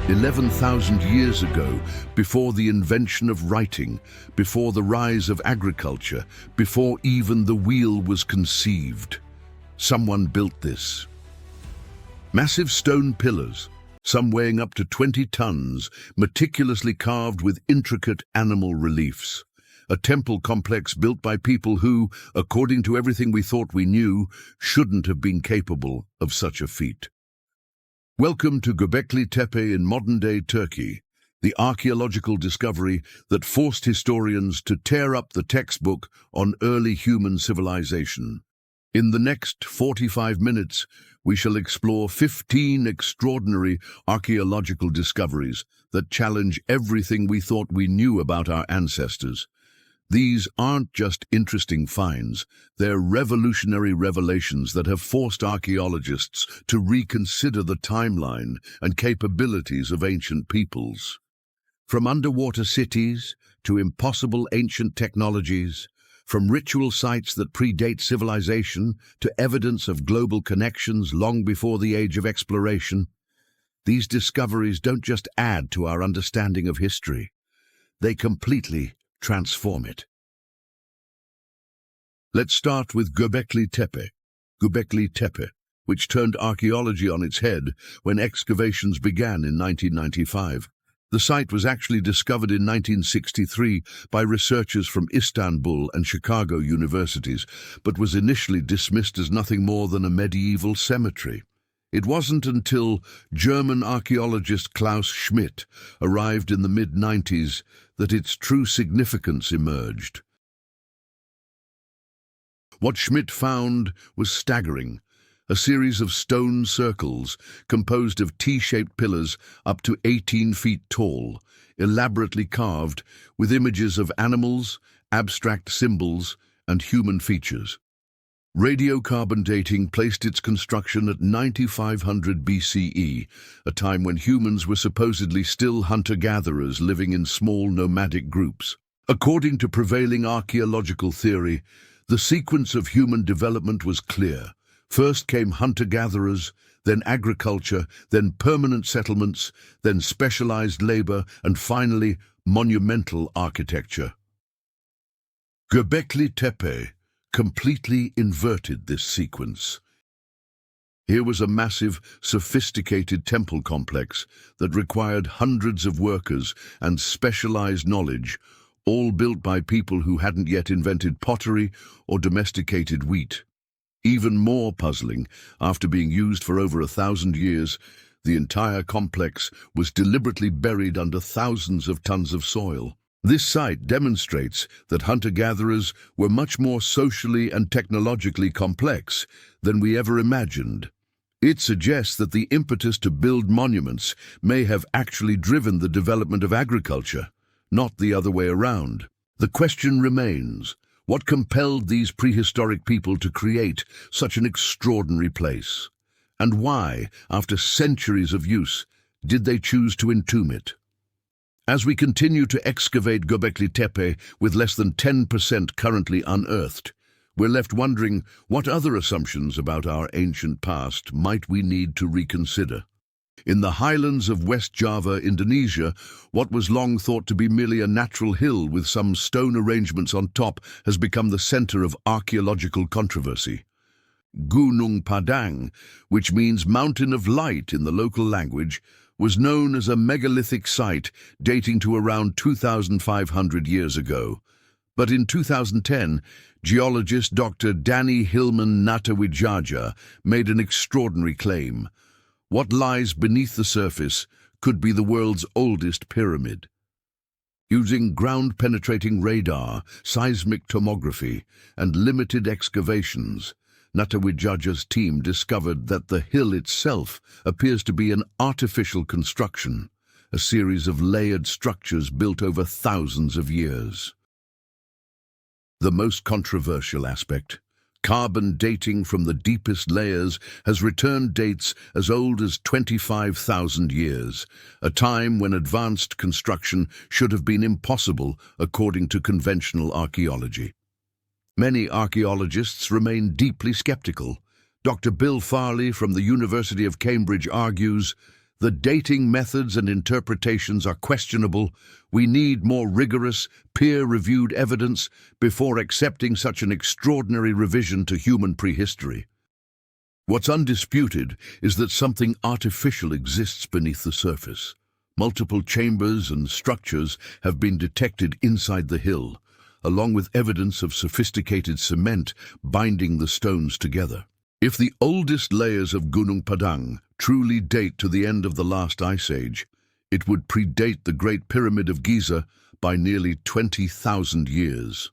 11,000 years ago, before the invention of writing, before the rise of agriculture, before even the wheel was conceived, someone built this. Massive stone pillars, some weighing up to 20 tons, meticulously carved with intricate animal reliefs. A temple complex built by people who, according to everything we thought we knew, shouldn't have been capable of such a feat. Welcome to Göbekli Tepe in modern-day Turkey, the archaeological discovery that forced historians to tear up the textbook on early human civilization. In the next 45 minutes, we shall explore 15 extraordinary archaeological discoveries that challenge everything we thought we knew about our ancestors. These aren't just interesting finds, they're revolutionary revelations that have forced archaeologists to reconsider the timeline and capabilities of ancient peoples. From underwater cities to impossible ancient technologies, from ritual sites that predate civilization to evidence of global connections long before the age of exploration, these discoveries don't just add to our understanding of history, they completely transform it. Let's start with Göbekli Tepe, which turned archaeology on its head when excavations began in 1995. The site was actually discovered in 1963 by researchers from Istanbul and Chicago universities, but was initially dismissed as nothing more than a medieval cemetery. It wasn't until German archaeologist Klaus Schmidt arrived in the mid-90s that its true significance emerged. What Schmidt found was staggering. A series of stone circles composed of T-shaped pillars up to 18 feet tall, elaborately carved with images of animals, abstract symbols, and human features. Radiocarbon dating placed its construction at 9500 BCE, a time when humans were supposedly still hunter-gatherers living in small nomadic groups. According to prevailing archaeological theory, the sequence of human development was clear. First came hunter-gatherers, then agriculture, then permanent settlements, then specialized labor, and finally monumental architecture. Göbekli Tepe completely inverted this sequence. Here was a massive, sophisticated temple complex that required hundreds of workers and specialized knowledge, all built by people who hadn't yet invented pottery or domesticated wheat. Even more puzzling, after being used for over 1,000 years, the entire complex was deliberately buried under thousands of tons of soil. This site demonstrates that hunter-gatherers were much more socially and technologically complex than we ever imagined. It suggests that the impetus to build monuments may have actually driven the development of agriculture, not the other way around. The question remains, what compelled these prehistoric people to create such an extraordinary place? And why, after centuries of use, did they choose to entomb it? As we continue to excavate Göbekli Tepe with less than 10% currently unearthed, we're left wondering what other assumptions about our ancient past might we need to reconsider. In the highlands of West Java, Indonesia, what was long thought to be merely a natural hill with some stone arrangements on top has become the center of archaeological controversy. Gunung Padang, which means mountain of light in the local language, was known as a megalithic site dating to around 2,500 years ago. But in 2010, geologist Dr. Danny Hillman Natawijaja made an extraordinary claim. What lies beneath the surface could be the world's oldest pyramid. Using ground-penetrating radar, seismic tomography, and limited excavations, Natawijaja's team discovered that the hill itself appears to be an artificial construction, a series of layered structures built over thousands of years. The most controversial aspect, carbon dating from the deepest layers, has returned dates as old as 25,000 years, a time when advanced construction should have been impossible according to conventional archaeology. Many archaeologists remain deeply skeptical. Dr. Bill Farley from the University of Cambridge argues The dating methods and interpretations are questionable. We need more rigorous, peer-reviewed evidence before accepting such an extraordinary revision to human prehistory. What's undisputed is that something artificial exists beneath the surface. Multiple chambers and structures have been detected inside the hill, along with evidence of sophisticated cement binding the stones together. If the oldest layers of Gunung Padang truly date to the end of the last ice age, it would predate the Great Pyramid of Giza by nearly 20,000 years.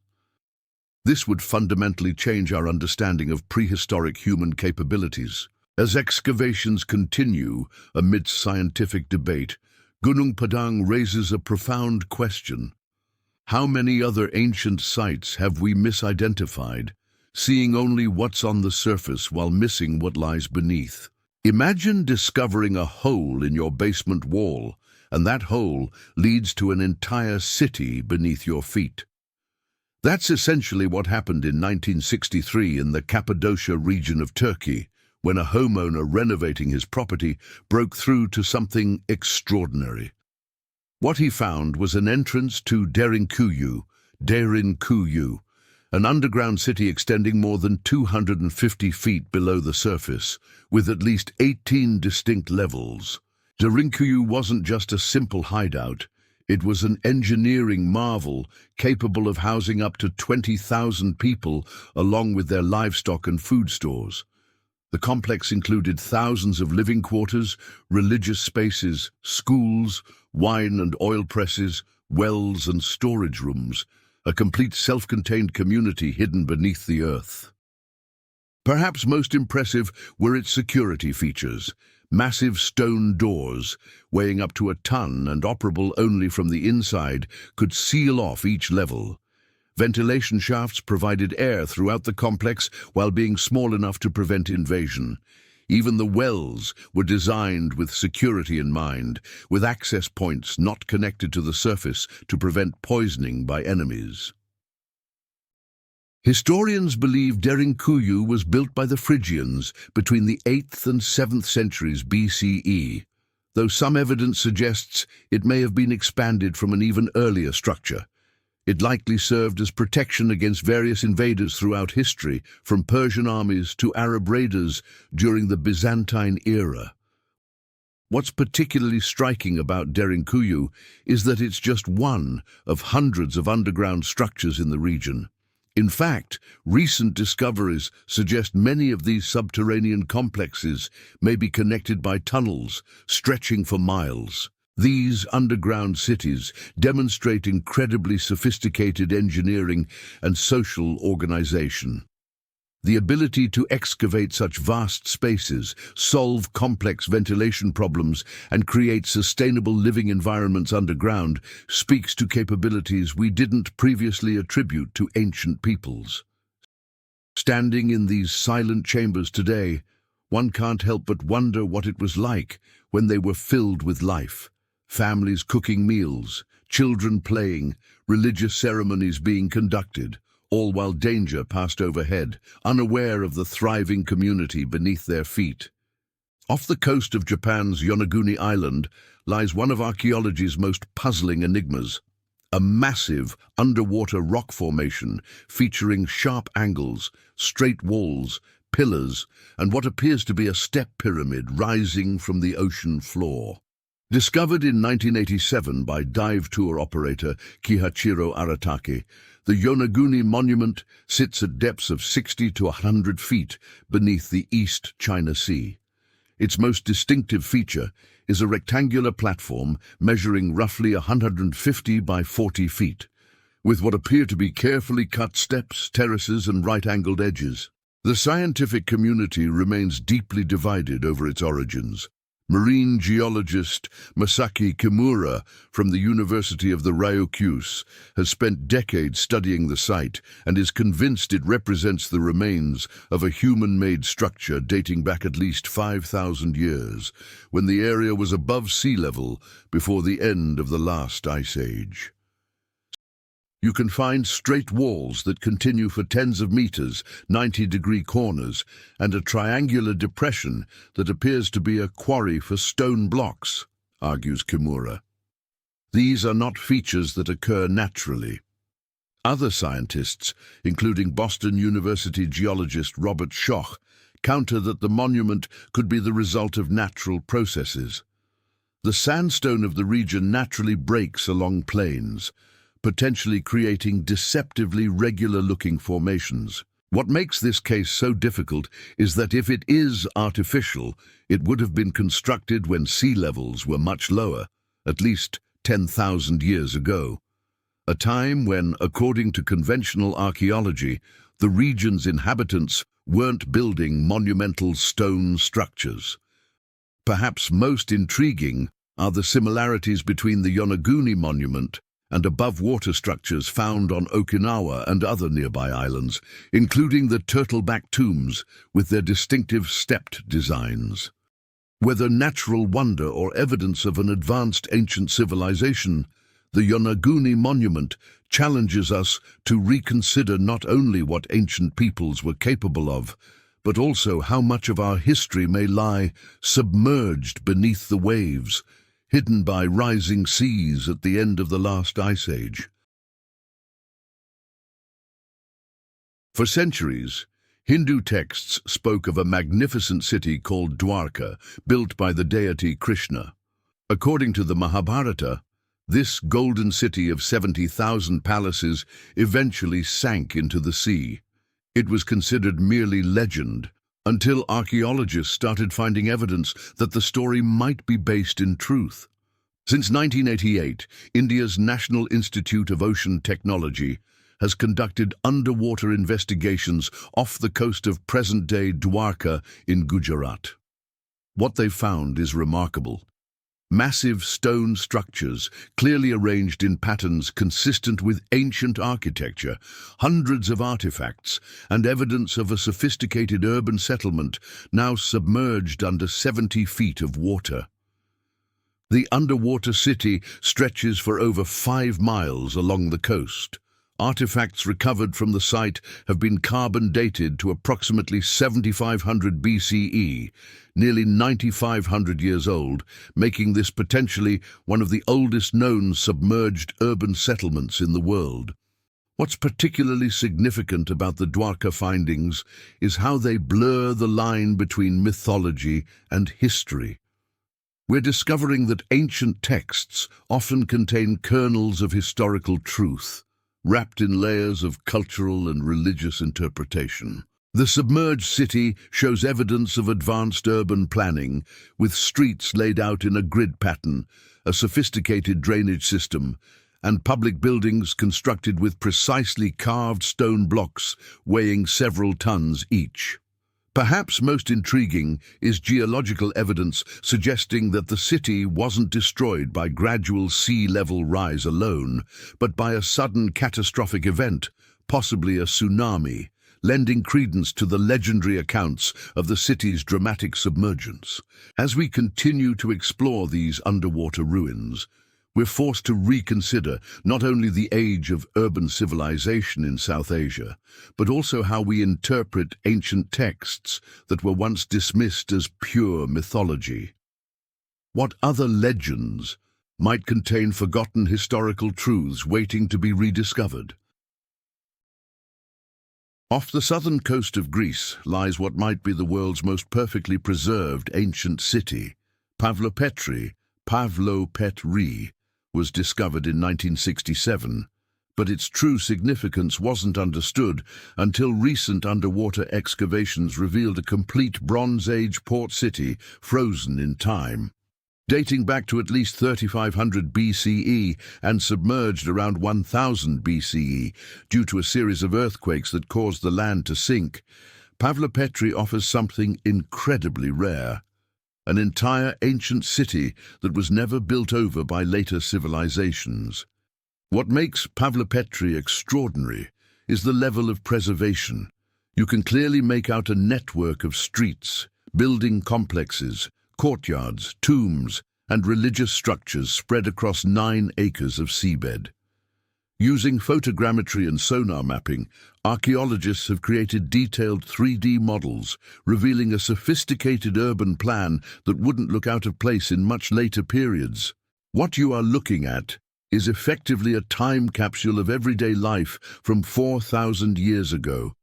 This would fundamentally change our understanding of prehistoric human capabilities. As excavations continue amidst scientific debate, Gunung Padang raises a profound question. How many other ancient sites have we misidentified, seeing only what's on the surface while missing what lies beneath? Imagine discovering a hole in your basement wall, and that hole leads to an entire city beneath your feet. That's essentially what happened in 1963 in the Cappadocia region of Turkey, when a homeowner renovating his property broke through to something extraordinary. What he found was an entrance to Derinkuyu, an underground city extending more than 250 feet below the surface, with at least 18 distinct levels. Derinkuyu wasn't just a simple hideout. It was an engineering marvel capable of housing up to 20,000 people along with their livestock and food stores. The complex included thousands of living quarters, religious spaces, schools, wine and oil presses, wells and storage rooms, a complete self-contained community hidden beneath the earth. Perhaps most impressive were its security features. Massive stone doors, weighing up to a ton and operable only from the inside, could seal off each level. Ventilation shafts provided air throughout the complex while being small enough to prevent invasion. Even the wells were designed with security in mind, with access points not connected to the surface to prevent poisoning by enemies. Historians believe Derinkuyu was built by the Phrygians between the 8th and 7th centuries BCE, though some evidence suggests it may have been expanded from an even earlier structure. It likely served as protection against various invaders throughout history, from Persian armies to Arab raiders during the Byzantine era. What's particularly striking about Derinkuyu is that it's just one of hundreds of underground structures in the region. In fact, recent discoveries suggest many of these subterranean complexes may be connected by tunnels stretching for miles. These underground cities demonstrate incredibly sophisticated engineering and social organization. The ability to excavate such vast spaces, solve complex ventilation problems, and create sustainable living environments underground speaks to capabilities we didn't previously attribute to ancient peoples. Standing in these silent chambers today, one can't help but wonder what it was like when they were filled with life. Families cooking meals, children playing, religious ceremonies being conducted, all while danger passed overhead, unaware of the thriving community beneath their feet. Off the coast of Japan's Yonaguni Island lies one of archaeology's most puzzling enigmas, a massive underwater rock formation featuring sharp angles, straight walls, pillars, and what appears to be a step pyramid rising from the ocean floor. Discovered in 1987 by dive tour operator Kihachiro Aratake, the Yonaguni monument sits at depths of 60 to 100 feet beneath the East China Sea. Its most distinctive feature is a rectangular platform measuring roughly 150 by 40 feet, with what appear to be carefully cut steps, terraces, and right-angled edges. The scientific community remains deeply divided over its origins. Marine geologist Masaki Kimura from the University of the Ryukyus has spent decades studying the site and is convinced it represents the remains of a human-made structure dating back at least 5,000 years, when the area was above sea level before the end of the last ice age. You can find straight walls that continue for tens of meters, 90-degree corners, and a triangular depression that appears to be a quarry for stone blocks, argues Kimura. These are not features that occur naturally. Other scientists, including Boston University geologist Robert Schoch, counter that the monument could be the result of natural processes. The sandstone of the region naturally breaks along plains, potentially creating deceptively regular-looking formations. What makes this case so difficult is that if it is artificial, it would have been constructed when sea levels were much lower, at least 10,000 years ago, a time when, according to conventional archaeology, the region's inhabitants weren't building monumental stone structures. Perhaps most intriguing are the similarities between the Yonaguni monument and above-water structures found on Okinawa and other nearby islands, including the turtleback tombs with their distinctive stepped designs. Whether natural wonder or evidence of an advanced ancient civilization, the Yonaguni monument challenges us to reconsider not only what ancient peoples were capable of, but also how much of our history may lie submerged beneath the waves, hidden by rising seas at the end of the last ice age. For centuries, Hindu texts spoke of a magnificent city called Dwarka, built by the deity Krishna. According to the Mahabharata, this golden city of 70,000 palaces eventually sank into the sea. It was considered merely legend, until archaeologists started finding evidence that the story might be based in truth. Since 1988, India's National Institute of Ocean Technology has conducted underwater investigations off the coast of present-day Dwarka in Gujarat. What they found is remarkable. Massive stone structures, clearly arranged in patterns consistent with ancient architecture, hundreds of artifacts, and evidence of a sophisticated urban settlement now submerged under 70 feet of water. The underwater city stretches for over 5 miles along the coast. Artifacts recovered from the site have been carbon dated to approximately 7500 BCE, nearly 9,500 years old, making this potentially one of the oldest known submerged urban settlements in the world. What's particularly significant about the Dwarka findings is how they blur the line between mythology and history. We're discovering that ancient texts often contain kernels of historical truth, wrapped in layers of cultural and religious interpretation. The submerged city shows evidence of advanced urban planning, with streets laid out in a grid pattern, a sophisticated drainage system, and public buildings constructed with precisely carved stone blocks weighing several tons each. Perhaps most intriguing is geological evidence suggesting that the city wasn't destroyed by gradual sea level rise alone, but by a sudden catastrophic event, possibly a tsunami, lending credence to the legendary accounts of the city's dramatic submergence. As we continue to explore these underwater ruins, we're forced to reconsider not only the age of urban civilization in South Asia, but also how we interpret ancient texts that were once dismissed as pure mythology. What other legends might contain forgotten historical truths waiting to be rediscovered? Off the southern coast of Greece lies what might be the world's most perfectly preserved ancient city. Pavlopetri was discovered in 1967, but its true significance wasn't understood until recent underwater excavations revealed a complete Bronze Age port city frozen in time. Dating back to at least 3500 BCE and submerged around 1000 BCE due to a series of earthquakes that caused the land to sink, Pavlopetri offers something incredibly rare: an entire ancient city that was never built over by later civilizations. What makes Pavlopetri extraordinary is the level of preservation. You can clearly make out a network of streets, building complexes, courtyards, tombs, and religious structures spread across 9 acres of seabed. Using photogrammetry and sonar mapping, archaeologists have created detailed 3D models, revealing a sophisticated urban plan that wouldn't look out of place in much later periods. What you are looking at is effectively a time capsule of everyday life from 4,000 years ago.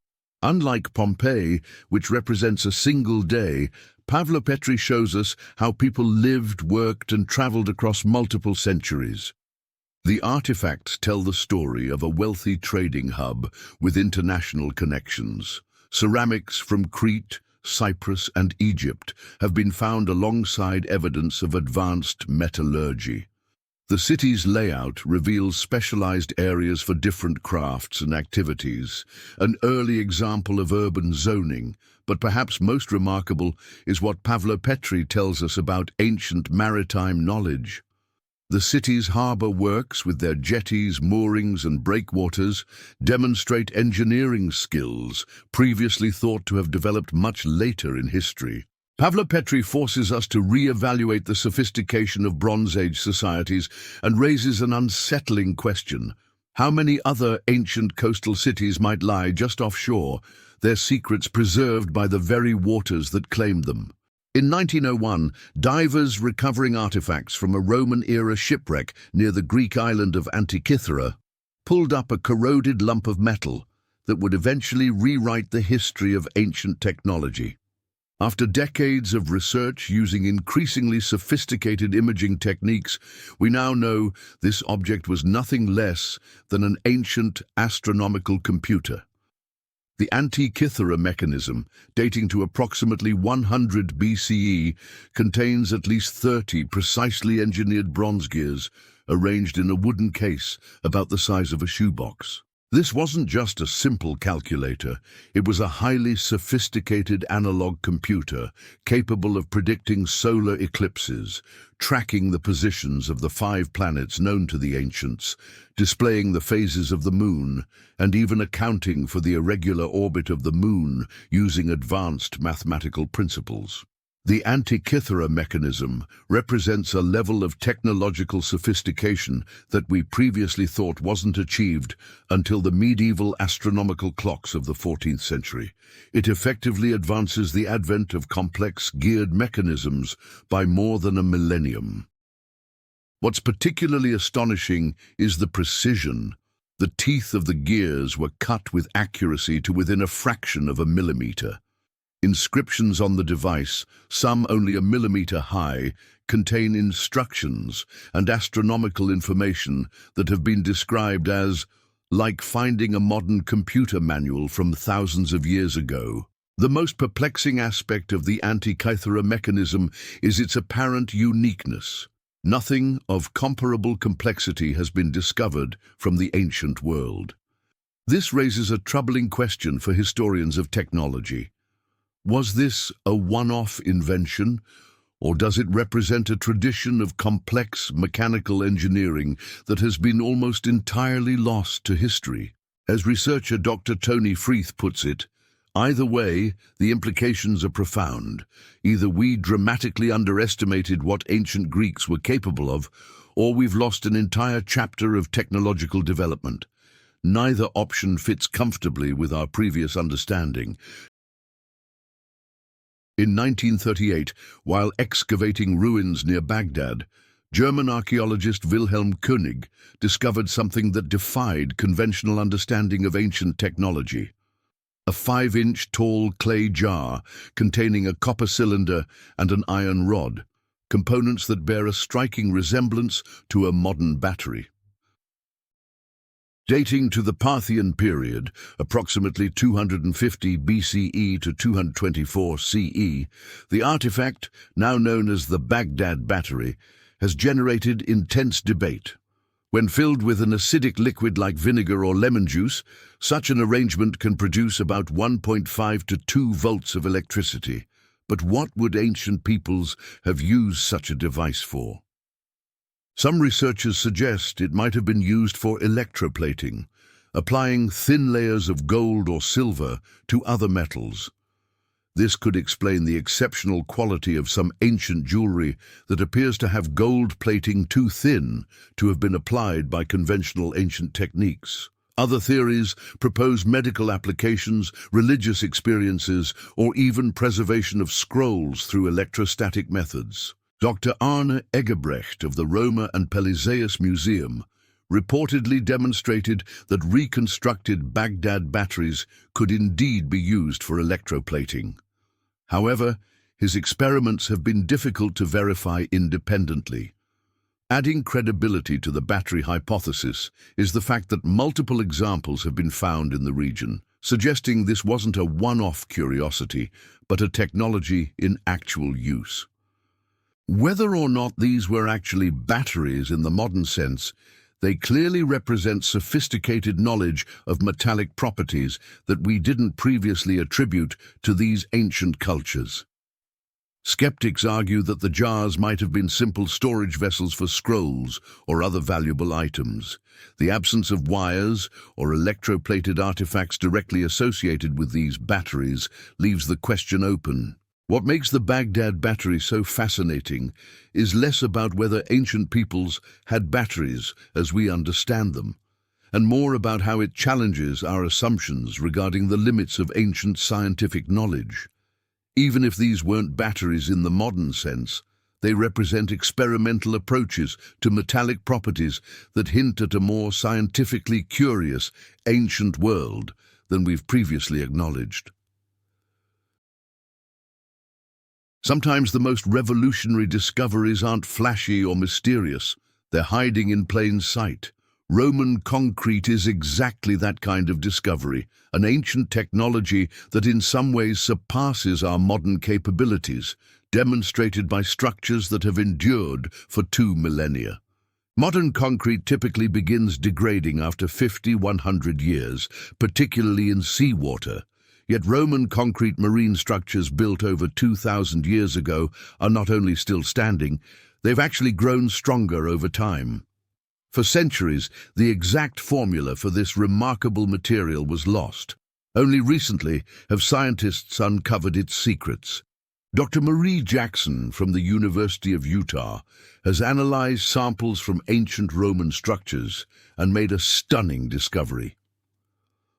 Unlike Pompeii, which represents a single day, Pavlo-Petri shows us how people lived, worked, and traveled across multiple centuries. The artifacts tell the story of a wealthy trading hub with international connections. Ceramics from Crete, Cyprus, and Egypt have been found alongside evidence of advanced metallurgy. The city's layout reveals specialized areas for different crafts and activities, an early example of urban zoning, but perhaps most remarkable is what Pavlo-Petri tells us about ancient maritime knowledge. The city's harbor works, with their jetties, moorings, and breakwaters, demonstrate engineering skills previously thought to have developed much later in history. Pavlo-Petri forces us to re-evaluate the sophistication of Bronze Age societies and raises an unsettling question. How many other ancient coastal cities might lie just offshore, their secrets preserved by the very waters that claimed them? In 1901, divers recovering artifacts from a Roman-era shipwreck near the Greek island of Antikythera pulled up a corroded lump of metal that would eventually rewrite the history of ancient technology. After decades of research using increasingly sophisticated imaging techniques, we now know this object was nothing less than an ancient astronomical computer. The Antikythera mechanism, dating to approximately 100 BCE, contains at least 30 precisely engineered bronze gears arranged in a wooden case about the size of a shoebox. This wasn't just a simple calculator, it was a highly sophisticated analog computer capable of predicting solar eclipses, tracking the positions of the 5 planets known to the ancients, displaying the phases of the moon, and even accounting for the irregular orbit of the moon using advanced mathematical principles. The Antikythera mechanism represents a level of technological sophistication that we previously thought wasn't achieved until the medieval astronomical clocks of the 14th century. It effectively advances the advent of complex geared mechanisms by more than a millennium. What's particularly astonishing is the precision. The teeth of the gears were cut with accuracy to within a fraction of a millimeter. Inscriptions on the device, some only a millimeter high, contain instructions and astronomical information that have been described as like finding a modern computer manual from thousands of years ago. The most perplexing aspect of the Antikythera mechanism is its apparent uniqueness. Nothing of comparable complexity has been discovered from the ancient world. This raises a troubling question for historians of technology. Was this a one-off invention, or does it represent a tradition of complex mechanical engineering that has been almost entirely lost to history? As researcher Dr. Tony Freeth puts it, either way, the implications are profound. Either we dramatically underestimated what ancient Greeks were capable of, or we've lost an entire chapter of technological development. Neither option fits comfortably with our previous understanding. In 1938, while excavating ruins near Baghdad, German archaeologist Wilhelm König discovered something that defied conventional understanding of ancient technology. A 5-inch tall clay jar containing a copper cylinder and an iron rod, components that bear a striking resemblance to a modern battery. Dating to the Parthian period, approximately 250 BCE to 224 CE, the artifact, now known as the Baghdad Battery, has generated intense debate. When filled with an acidic liquid like vinegar or lemon juice, such an arrangement can produce about 1.5 to 2 volts of electricity. But what would ancient peoples have used such a device for? Some researchers suggest it might have been used for electroplating, applying thin layers of gold or silver to other metals. This could explain the exceptional quality of some ancient jewelry that appears to have gold plating too thin to have been applied by conventional ancient techniques. Other theories propose medical applications, religious experiences, or even preservation of scrolls through electrostatic methods. Dr. Arne Eggebrecht of the Roma and Pelizaeus Museum reportedly demonstrated that reconstructed Baghdad batteries could indeed be used for electroplating. However, his experiments have been difficult to verify independently. Adding credibility to the battery hypothesis is the fact that multiple examples have been found in the region, suggesting this wasn't a one-off curiosity, but a technology in actual use. Whether or not these were actually batteries in the modern sense, they clearly represent sophisticated knowledge of metallic properties that we didn't previously attribute to these ancient cultures. Skeptics argue that the jars might have been simple storage vessels for scrolls or other valuable items. The absence of wires or electroplated artifacts directly associated with these batteries leaves the question open. What makes the Baghdad battery so fascinating is less about whether ancient peoples had batteries as we understand them, and more about how it challenges our assumptions regarding the limits of ancient scientific knowledge. Even if these weren't batteries in the modern sense, they represent experimental approaches to metallic properties that hint at a more scientifically curious ancient world than we've previously acknowledged. Sometimes the most revolutionary discoveries aren't flashy or mysterious. They're hiding in plain sight. Roman concrete is exactly that kind of discovery, an ancient technology that in some ways surpasses our modern capabilities, demonstrated by structures that have endured for 2 millennia. Modern concrete typically begins degrading after 50–100 years, particularly in seawater. Yet Roman concrete marine structures built over 2,000 years ago are not only still standing, they've actually grown stronger over time. For centuries, the exact formula for this remarkable material was lost. Only recently have scientists uncovered its secrets. Dr. Marie Jackson from the University of Utah has analyzed samples from ancient Roman structures and made a stunning discovery.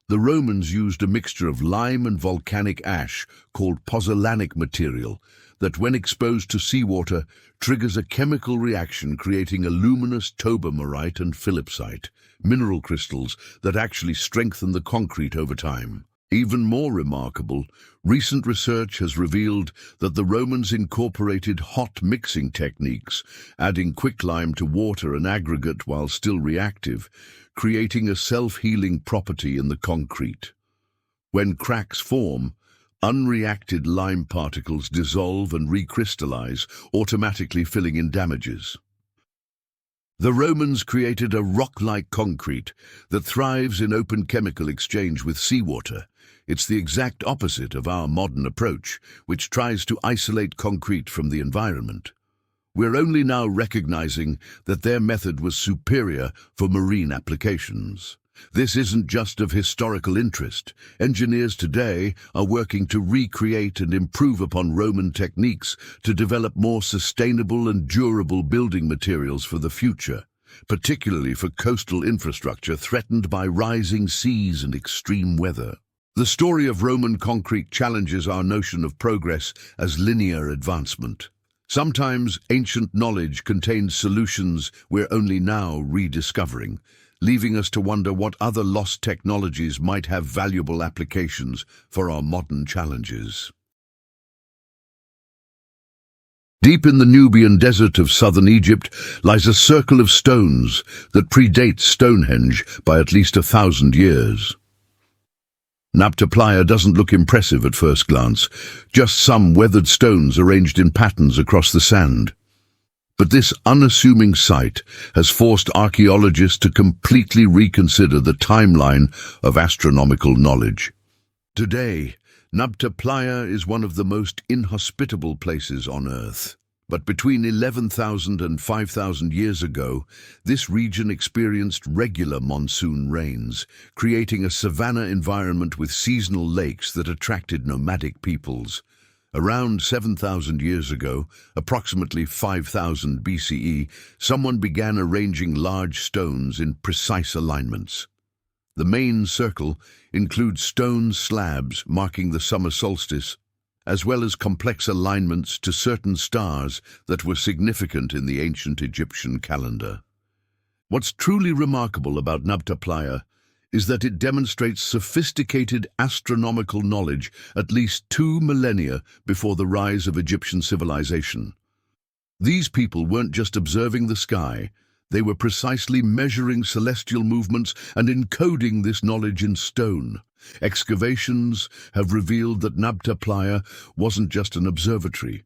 The Romans used a mixture of lime and volcanic ash called pozzolanic material that, when exposed to seawater, triggers a chemical reaction creating a luminous tobermorite and philipsite, mineral crystals that actually strengthen the concrete over time. Even more remarkable, recent research has revealed that the Romans incorporated hot mixing techniques, adding quicklime to water and aggregate while still reactive, creating a self-healing property in the concrete. When cracks form, unreacted lime particles dissolve and recrystallize, automatically filling in damages. The Romans created a rock-like concrete that thrives in open chemical exchange with seawater. It's the exact opposite of our modern approach, which tries to isolate concrete from the environment. We're only now recognizing that their method was superior for marine applications. This isn't just of historical interest. Engineers today are working to recreate and improve upon Roman techniques to develop more sustainable and durable building materials for the future, particularly for coastal infrastructure threatened by rising seas and extreme weather. The story of Roman concrete challenges our notion of progress as linear advancement. Sometimes ancient knowledge contains solutions we're only now rediscovering, leaving us to wonder what other lost technologies might have valuable applications for our modern challenges. Deep in the Nubian desert of southern Egypt lies a circle of stones that predates Stonehenge by at least 1,000 years. Nabta Playa doesn't look impressive at first glance, just some weathered stones arranged in patterns across the sand. But this unassuming site has forced archaeologists to completely reconsider the timeline of astronomical knowledge. Today, Nabta Playa is one of the most inhospitable places on Earth. But between 11,000 and 5,000 years ago, this region experienced regular monsoon rains, creating a savanna environment with seasonal lakes that attracted nomadic peoples. Around 7,000 years ago, approximately 5,000 BCE, someone began arranging large stones in precise alignments. The main circle includes stone slabs marking the summer solstice, as well as complex alignments to certain stars that were significant in the ancient Egyptian calendar. What's truly remarkable about Nabta Playa is that it demonstrates sophisticated astronomical knowledge at least 2 millennia before the rise of Egyptian civilization. These people weren't just observing the sky, they were precisely measuring celestial movements and encoding this knowledge in stone. Excavations have revealed that Nabta Playa wasn't just an observatory.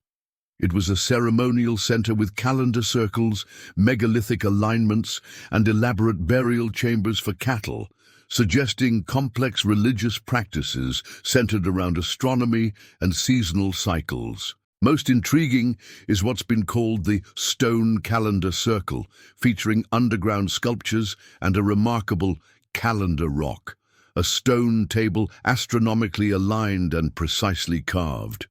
It was a ceremonial center with calendar circles, megalithic alignments, and elaborate burial chambers for cattle, suggesting complex religious practices centered around astronomy and seasonal cycles. Most intriguing is what's been called the Stone Calendar Circle, featuring underground sculptures and a remarkable calendar rock, a stone table astronomically aligned and precisely carved.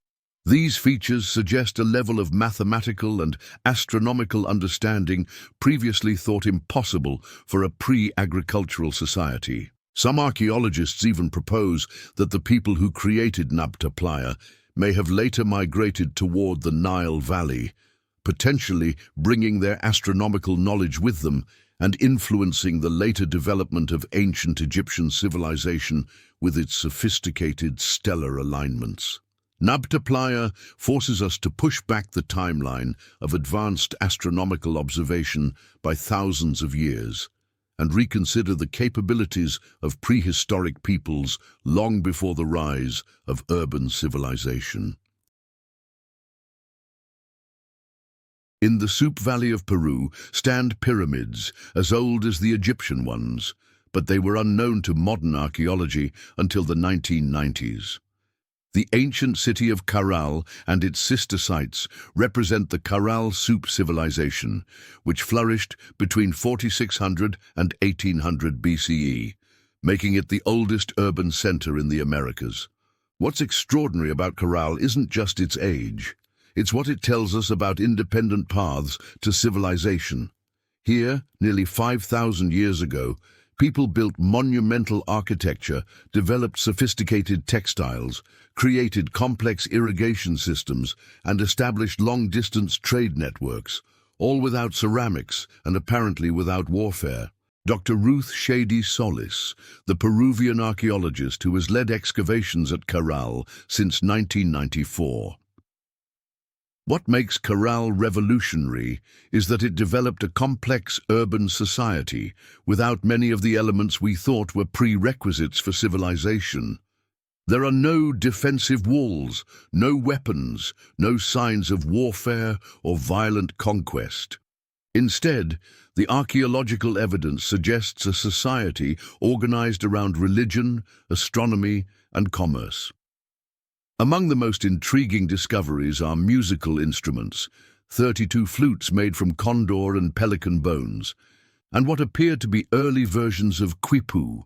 These features suggest a level of mathematical and astronomical understanding previously thought impossible for a pre-agricultural society. Some archaeologists even propose that the people who created Nabta Playa may have later migrated toward the Nile Valley, potentially bringing their astronomical knowledge with them and influencing the later development of ancient Egyptian civilization with its sophisticated stellar alignments. Nabta Playa forces us to push back the timeline of advanced astronomical observation by thousands of years and reconsider the capabilities of prehistoric peoples long before the rise of urban civilization. In the Supe Valley of Peru stand pyramids as old as the Egyptian ones, but they were unknown to modern archaeology until the 1990s. The ancient city of Caral and its sister sites represent the Caral Supe civilization, which flourished between 4600 and 1800 BCE, making it the oldest urban center in the Americas. What's extraordinary about Caral isn't just its age. It's what it tells us about independent paths to civilization. Here, nearly 5,000 years ago, people built monumental architecture, developed sophisticated textiles, created complex irrigation systems, and established long-distance trade networks, all without ceramics and apparently without warfare. Dr. Ruth Shady Solis, the Peruvian archaeologist who has led excavations at Caral since 1994. What makes Caral revolutionary is that it developed a complex urban society without many of the elements we thought were prerequisites for civilization. There are no defensive walls, no weapons, no signs of warfare or violent conquest. Instead, the archaeological evidence suggests a society organized around religion, astronomy, and commerce. Among the most intriguing discoveries are musical instruments, 32 flutes made from condor and pelican bones, and what appear to be early versions of quipu,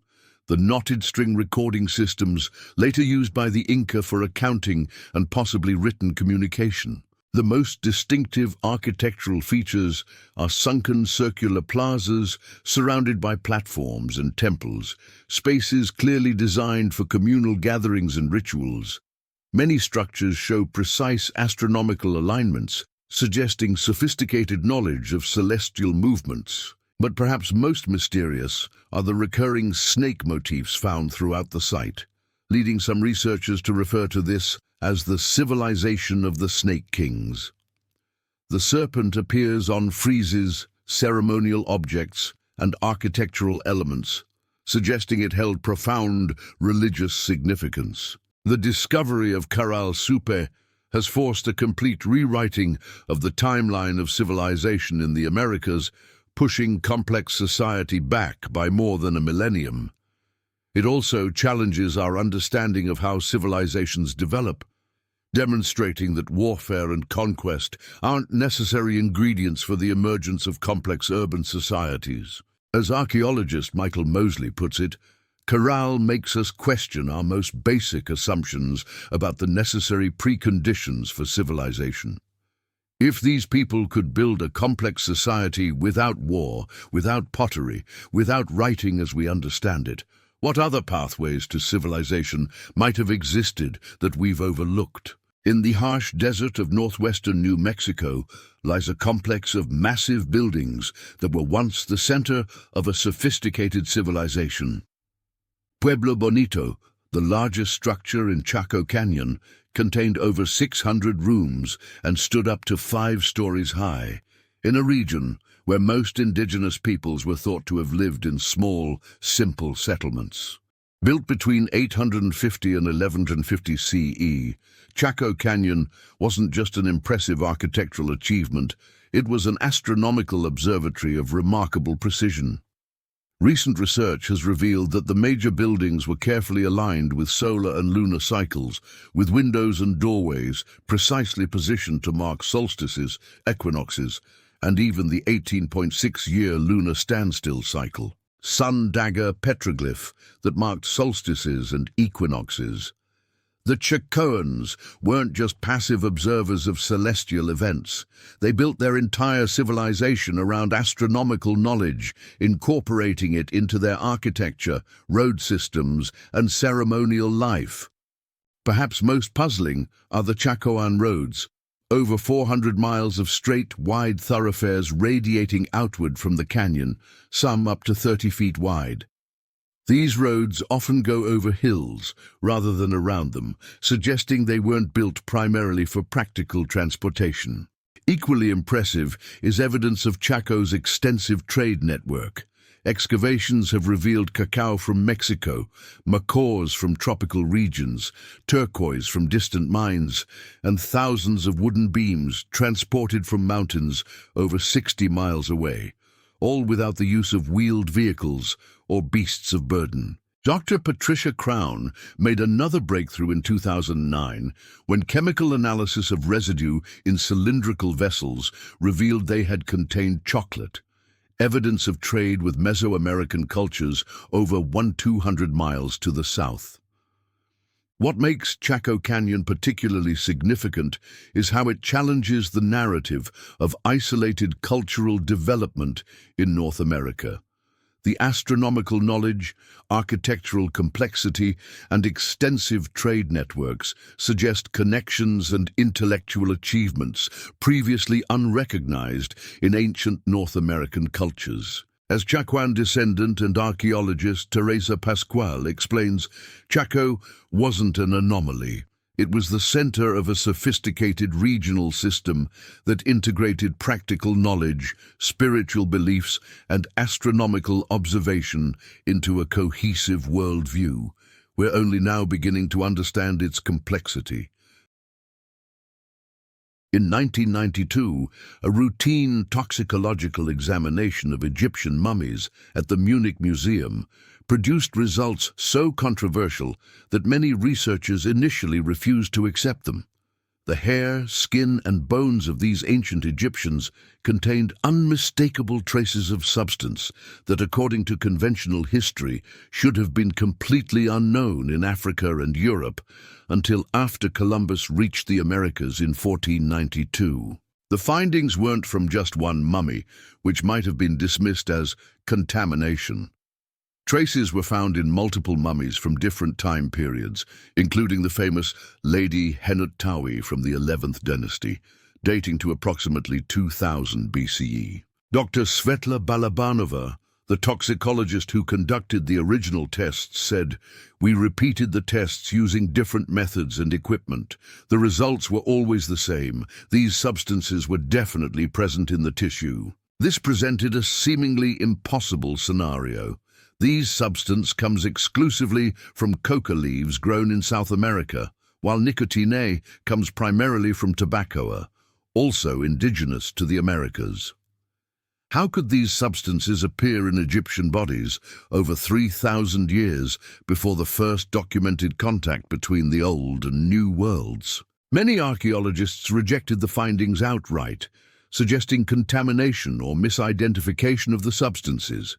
the knotted string recording systems later used by the Inca for accounting and possibly written communication. The most distinctive architectural features are sunken circular plazas surrounded by platforms and temples, spaces clearly designed for communal gatherings and rituals. Many structures show precise astronomical alignments, suggesting sophisticated knowledge of celestial movements. But perhaps most mysterious are the recurring snake motifs found throughout the site, leading some researchers to refer to this as the civilization of the Snake Kings. The serpent appears on friezes, ceremonial objects, and architectural elements, suggesting it held profound religious significance. The discovery of Caral Supe has forced a complete rewriting of the timeline of civilization in the Americas, pushing complex society back by more than a millennium. It also challenges our understanding of how civilizations develop. demonstrating that warfare and conquest aren't necessary ingredients for the emergence of complex urban societies. As archaeologist Michael Mosley puts it, Corral makes us question our most basic assumptions about the necessary preconditions for civilization. If these people could build a complex society without war, without pottery, without writing as we understand it, what other pathways to civilization might have existed that we've overlooked? In the harsh desert of northwestern New Mexico lies a complex of massive buildings that were once the center of a sophisticated civilization. Pueblo Bonito, the largest structure in Chaco Canyon, contained over 600 rooms and stood up to 5 stories high, in a region where most indigenous peoples were thought to have lived in small, simple settlements. Built between 850 and 1150 CE, Chaco Canyon wasn't just an impressive architectural achievement, it was an astronomical observatory of remarkable precision. Recent research has revealed that the major buildings were carefully aligned with solar and lunar cycles, with windows and doorways precisely positioned to mark solstices, equinoxes, and even the 18.6-year lunar standstill cycle. Sun dagger petroglyph that marked solstices and equinoxes. The Chacoans weren't just passive observers of celestial events. They built their entire civilization around astronomical knowledge, incorporating it into their architecture, road systems, and ceremonial life. Perhaps most puzzling are the Chacoan roads, over 400 miles of straight, wide thoroughfares radiating outward from the canyon, some up to 30 feet wide. These roads often go over hills rather than around them, suggesting they weren't built primarily for practical transportation. Equally impressive is evidence of Chaco's extensive trade network. Excavations have revealed cacao from Mexico, macaws from tropical regions, turquoise from distant mines, and thousands of wooden beams transported from mountains over 60 miles away, all without the use of wheeled vehicles or beasts of burden. Dr. Patricia Crown made another breakthrough in 2009 when chemical analysis of residue in cylindrical vessels revealed they had contained chocolate, evidence of trade with Mesoamerican cultures over 200 miles to the south. What makes Chaco Canyon particularly significant is how it challenges the narrative of isolated cultural development in North America. The astronomical knowledge, architectural complexity, and extensive trade networks suggest connections and intellectual achievements previously unrecognized in ancient North American cultures. As Chacoan descendant and archaeologist Teresa Pascual explains, Chaco wasn't an anomaly. It was the center of a sophisticated regional system that integrated practical knowledge, spiritual beliefs, and astronomical observation into a cohesive worldview. We're only now beginning to understand its complexity. In 1992, a routine toxicological examination of Egyptian mummies at the Munich Museum produced results so controversial that many researchers initially refused to accept them. The hair, skin, and bones of these ancient Egyptians contained unmistakable traces of substance that, according to conventional history, should have been completely unknown in Africa and Europe until after Columbus reached the Americas in 1492. The findings weren't from just one mummy, which might have been dismissed as contamination. Traces were found in multiple mummies from different time periods, including the famous Lady Henut-Tawi from the 11th dynasty, dating to approximately 2000 BCE. Dr. Svetla Balabanova, the toxicologist who conducted the original tests, said, "We repeated the tests using different methods and equipment. The results were always the same. These substances were definitely present in the tissue." This presented a seemingly impossible scenario. These substance comes exclusively from coca leaves grown in South America, while nicotine comes primarily from tobacco, also indigenous to the Americas. How could these substances appear in Egyptian bodies over 3,000 years before the first documented contact between the old and new worlds? Many archaeologists rejected the findings outright, suggesting contamination or misidentification of the substances.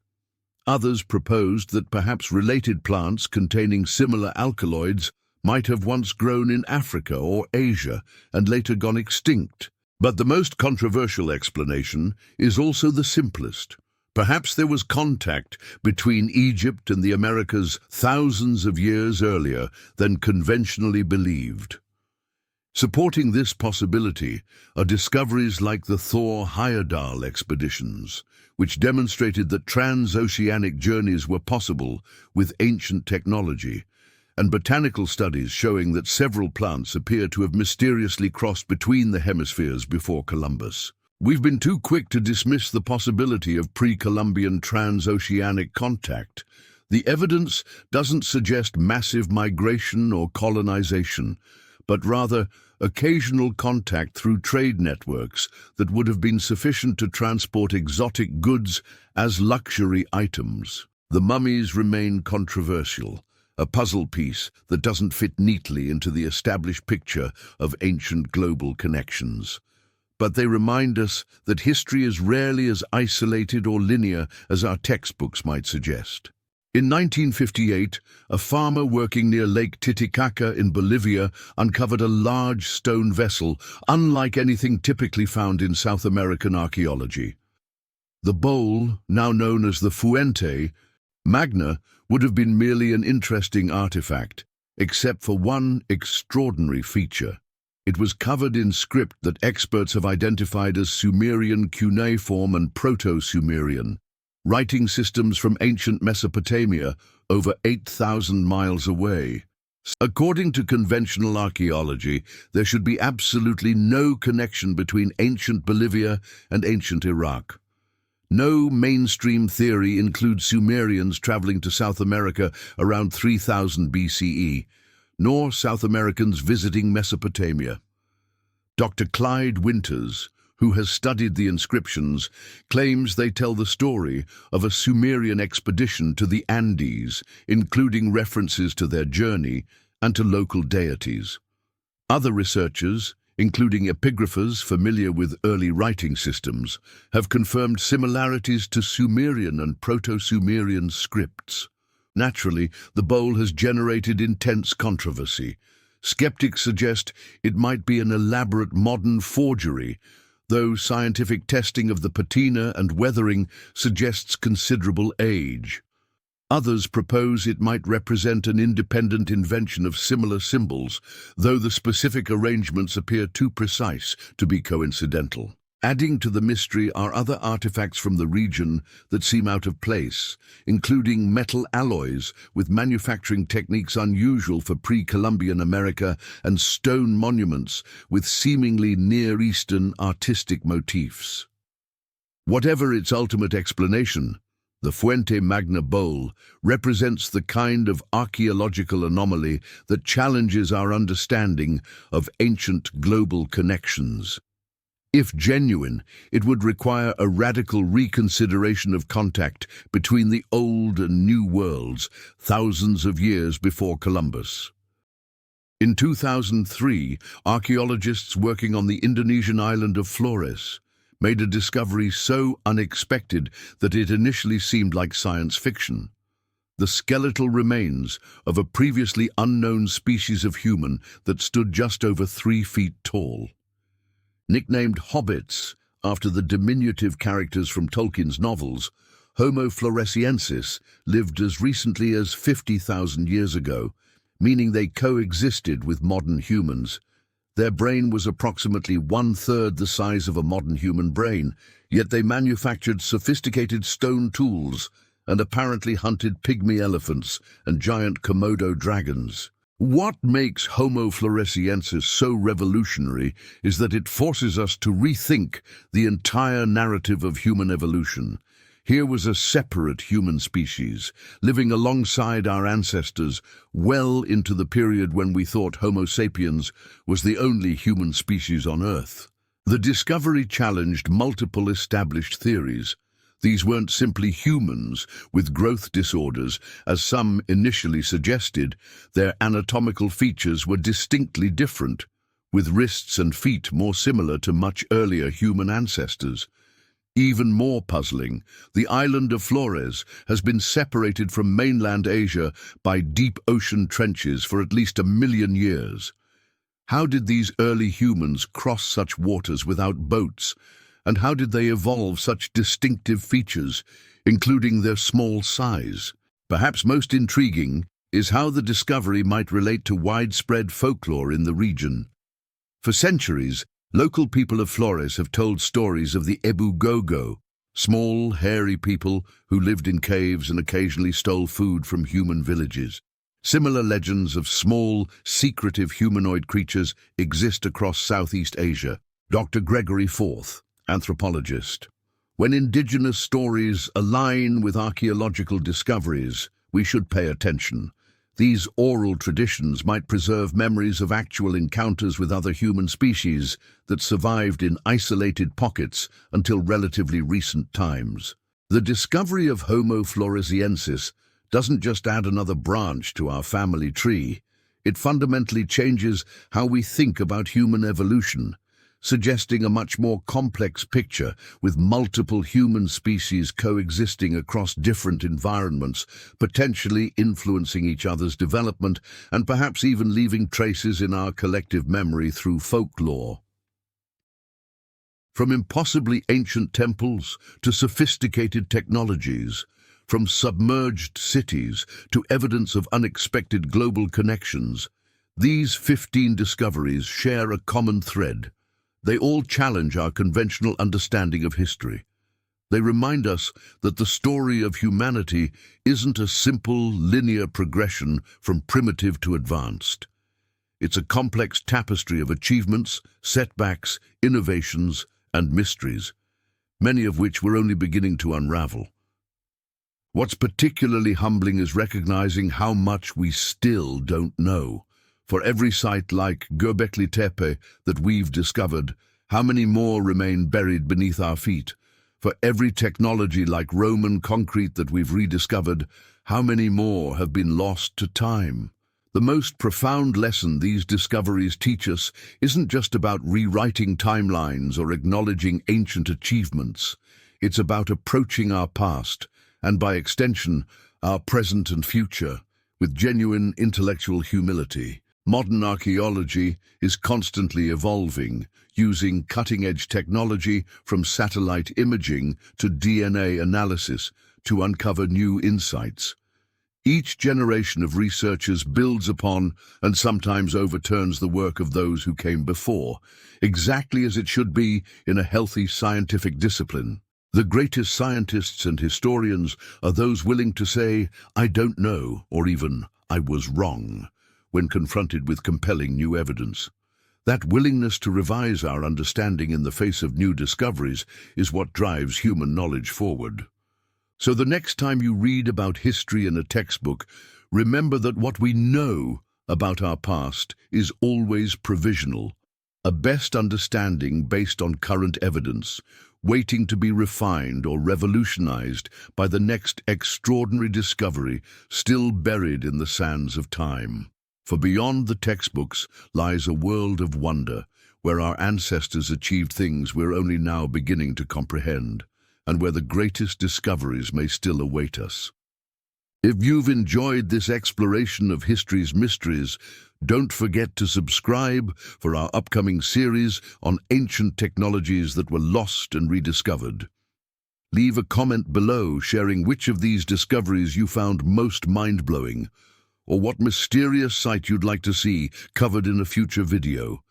Others proposed that perhaps related plants containing similar alkaloids might have once grown in Africa or Asia and later gone extinct. But the most controversial explanation is also the simplest. Perhaps there was contact between Egypt and the Americas thousands of years earlier than conventionally believed. Supporting this possibility are discoveries like the Thor-Heyerdahl expeditions, which demonstrated that transoceanic journeys were possible with ancient technology, and botanical studies showing that several plants appear to have mysteriously crossed between the hemispheres before Columbus. We've been too quick to dismiss the possibility of pre-Columbian transoceanic contact. The evidence doesn't suggest massive migration or colonization, but rather occasional contact through trade networks that would have been sufficient to transport exotic goods as luxury items. The mummies remain controversial, a puzzle piece that doesn't fit neatly into the established picture of ancient global connections. But they remind us that history is rarely as isolated or linear as our textbooks might suggest. In 1958, a farmer working near Lake Titicaca in Bolivia uncovered a large stone vessel, unlike anything typically found in South American archaeology. The bowl, now known as the Fuente Magna, would have been merely an interesting artifact, except for one extraordinary feature. It was covered in script that experts have identified as Sumerian cuneiform and Proto-Sumerian, writing systems from ancient Mesopotamia over 8,000 miles away. According to conventional archaeology, there should be absolutely no connection between ancient Bolivia and ancient Iraq. No mainstream theory includes Sumerians traveling to South America around 3000 BCE, nor South Americans visiting Mesopotamia. Dr. Clyde Winters, who has studied the inscriptions, claims they tell the story of a Sumerian expedition to the Andes, including references to their journey and to local deities. Other researchers, including epigraphers familiar with early writing systems, have confirmed similarities to Sumerian and Proto-Sumerian scripts. Naturally, the bowl has generated intense controversy. Skeptics suggest it might be an elaborate modern forgery, though scientific testing of the patina and weathering suggests considerable age. Others propose it might represent an independent invention of similar symbols, though the specific arrangements appear too precise to be coincidental. Adding to the mystery are other artifacts from the region that seem out of place, including metal alloys with manufacturing techniques unusual for pre-Columbian America and stone monuments with seemingly Near Eastern artistic motifs. Whatever its ultimate explanation, the Fuente Magna bowl represents the kind of archaeological anomaly that challenges our understanding of ancient global connections. If genuine, it would require a radical reconsideration of contact between the old and new worlds thousands of years before Columbus. In 2003, archaeologists working on the Indonesian island of Flores made a discovery so unexpected that it initially seemed like science fiction. The skeletal remains of a previously unknown species of human that stood just over 3 feet tall. Nicknamed hobbits after the diminutive characters from Tolkien's novels, Homo floresiensis lived as recently as 50,000 years ago, meaning they coexisted with modern humans. Their brain was approximately 1/3 the size of a modern human brain, yet they manufactured sophisticated stone tools and apparently hunted pygmy elephants and giant Komodo dragons. What makes Homo floresiensis so revolutionary is that it forces us to rethink the entire narrative of human evolution. Here was a separate human species, living alongside our ancestors well into the period when we thought Homo sapiens was the only human species on Earth. The discovery challenged multiple established theories. These weren't simply humans with growth disorders, as some initially suggested. Their anatomical features were distinctly different, with wrists and feet more similar to much earlier human ancestors. Even more puzzling, the island of Flores has been separated from mainland Asia by deep ocean trenches for at least 1 million years. How did these early humans cross such waters without boats? And how did they evolve such distinctive features, including their small size? Perhaps most intriguing is how the discovery might relate to widespread folklore in the region. For centuries, local people of Flores have told stories of the Ebu-Gogo, small, hairy people who lived in caves and occasionally stole food from human villages. Similar legends of small, secretive humanoid creatures exist across Southeast Asia. Dr. Gregory Forth, anthropologist. When indigenous stories align with archaeological discoveries, we should pay attention. These oral traditions might preserve memories of actual encounters with other human species that survived in isolated pockets until relatively recent times. The discovery of Homo floresiensis doesn't just add another branch to our family tree. It fundamentally changes how we think about human evolution, suggesting a much more complex picture with multiple human species coexisting across different environments, potentially influencing each other's development and perhaps even leaving traces in our collective memory through folklore. From impossibly ancient temples to sophisticated technologies, from submerged cities to evidence of unexpected global connections, these 15 discoveries share a common thread. They all challenge our conventional understanding of history. They remind us that the story of humanity isn't a simple, linear progression from primitive to advanced. It's a complex tapestry of achievements, setbacks, innovations, and mysteries, many of which we're only beginning to unravel. What's particularly humbling is recognizing how much we still don't know. For every site like Göbekli Tepe that we've discovered, how many more remain buried beneath our feet? For every technology like Roman concrete that we've rediscovered, how many more have been lost to time? The most profound lesson these discoveries teach us isn't just about rewriting timelines or acknowledging ancient achievements. It's about approaching our past, and by extension, our present and future, with genuine intellectual humility. Modern archaeology is constantly evolving, using cutting-edge technology from satellite imaging to DNA analysis to uncover new insights. Each generation of researchers builds upon and sometimes overturns the work of those who came before, exactly as it should be in a healthy scientific discipline. The greatest scientists and historians are those willing to say, "I don't know," or even, "I was wrong," when confronted with compelling new evidence. That willingness to revise our understanding in the face of new discoveries is what drives human knowledge forward. So the next time you read about history in a textbook, remember that what we know about our past is always provisional, a best understanding based on current evidence, waiting to be refined or revolutionized by the next extraordinary discovery still buried in the sands of time. For beyond the textbooks lies a world of wonder, where our ancestors achieved things we're only now beginning to comprehend, and where the greatest discoveries may still await us. If you've enjoyed this exploration of history's mysteries, don't forget to subscribe for our upcoming series on ancient technologies that were lost and rediscovered. Leave a comment below sharing which of these discoveries you found most mind-blowing, or what mysterious site you'd like to see covered in a future video.